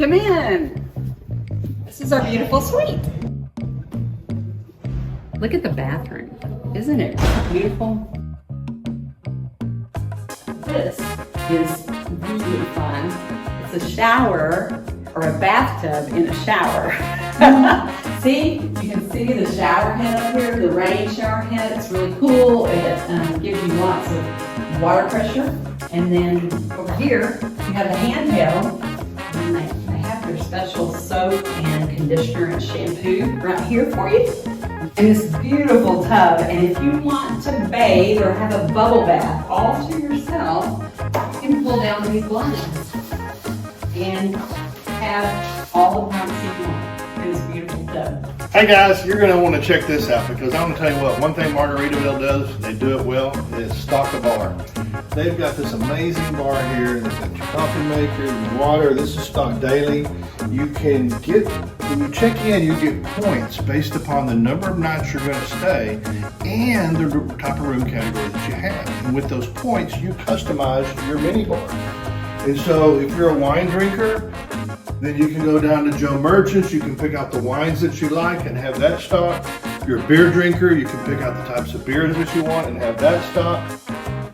Come in. This is our beautiful suite. Look at the bathroom. Isn't it beautiful? This is really fun. It's a shower or a bathtub in a shower. See, you can see the shower head up here, the rain shower head. It's really cool. It gives you lots of water pressure. And then over here, you have the handheld. And they have their special soap and conditioner and shampoo right here for you. And this beautiful tub. And if you want to bathe or have a bubble bath all to yourself, you can pull down these blinds and have all the privacy you want in this beautiful tub. Hey guys, you're going to want to check this out because I'm going to tell you what, one thing Margaritaville does, they do it well, is stock a bar. They've got this amazing bar here. They've got your coffee maker, your water. This is stocked daily. You can get, when you check in, you get points based upon the number of nights you're going to stay and the type of room category that you have. And with those points, you customize your mini bar. And so if you're a wine drinker, then you can go down to Joe Merchant's, you can pick out the wines that you like and have that stocked. If you're a beer drinker, you can pick out the types of beers that you want and have that stocked.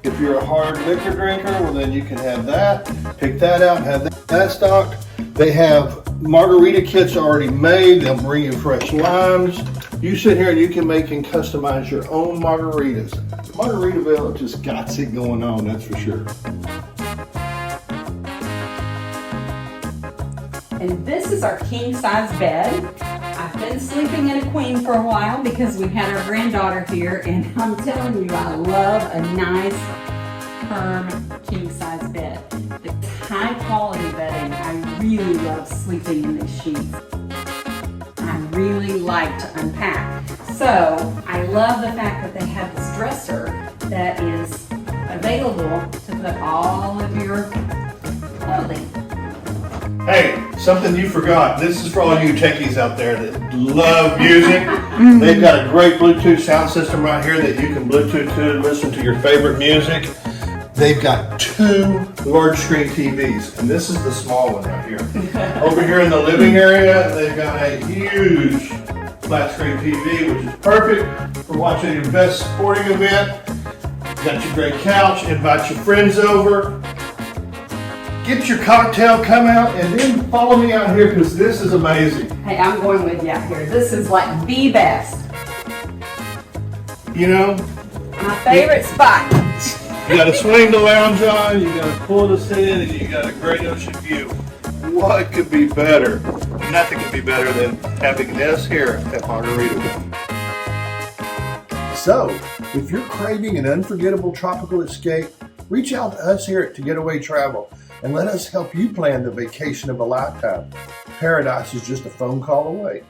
If you're a hard liquor drinker, well then you can have that, pick that out and have that stocked. They have margarita kits already made, they'll bring you fresh limes. You sit here and you can make and customize your own margaritas. Margaritaville just got it going on, that's for sure. And this is our king size bed. I've been sleeping in a queen for a while because we had our granddaughter here, and I'm telling you, I love a nice, firm king size bed. It's high quality bedding. I really love sleeping in these sheets. I really like to unpack. So I love the fact that they have this dresser that is available to put all of your clothing. Hey, something you forgot. This is for all you techies out there that love music. They've got a great Bluetooth sound system right here that you can Bluetooth to listen to your favorite music. They've got 2 large screen TVs, and this is the small one right here. Over here in the living area, they've got a huge flat screen TV, which is perfect for watching your best sporting event. Got your great couch, invite your friends over. Get your cocktail, come out, and then follow me out here because this is amazing. Hey, I'm going with you out here. This is like the best. You know? My favorite spot. You got to swing the lounge on, you got to pull this in, and you got a great ocean view. What could be better? Nothing could be better than having this here at Margaritaville. So, if you're craving an unforgettable tropical escape, reach out to us here at To Getaway Travel and let us help you plan the vacation of a lifetime. Paradise is just a phone call away.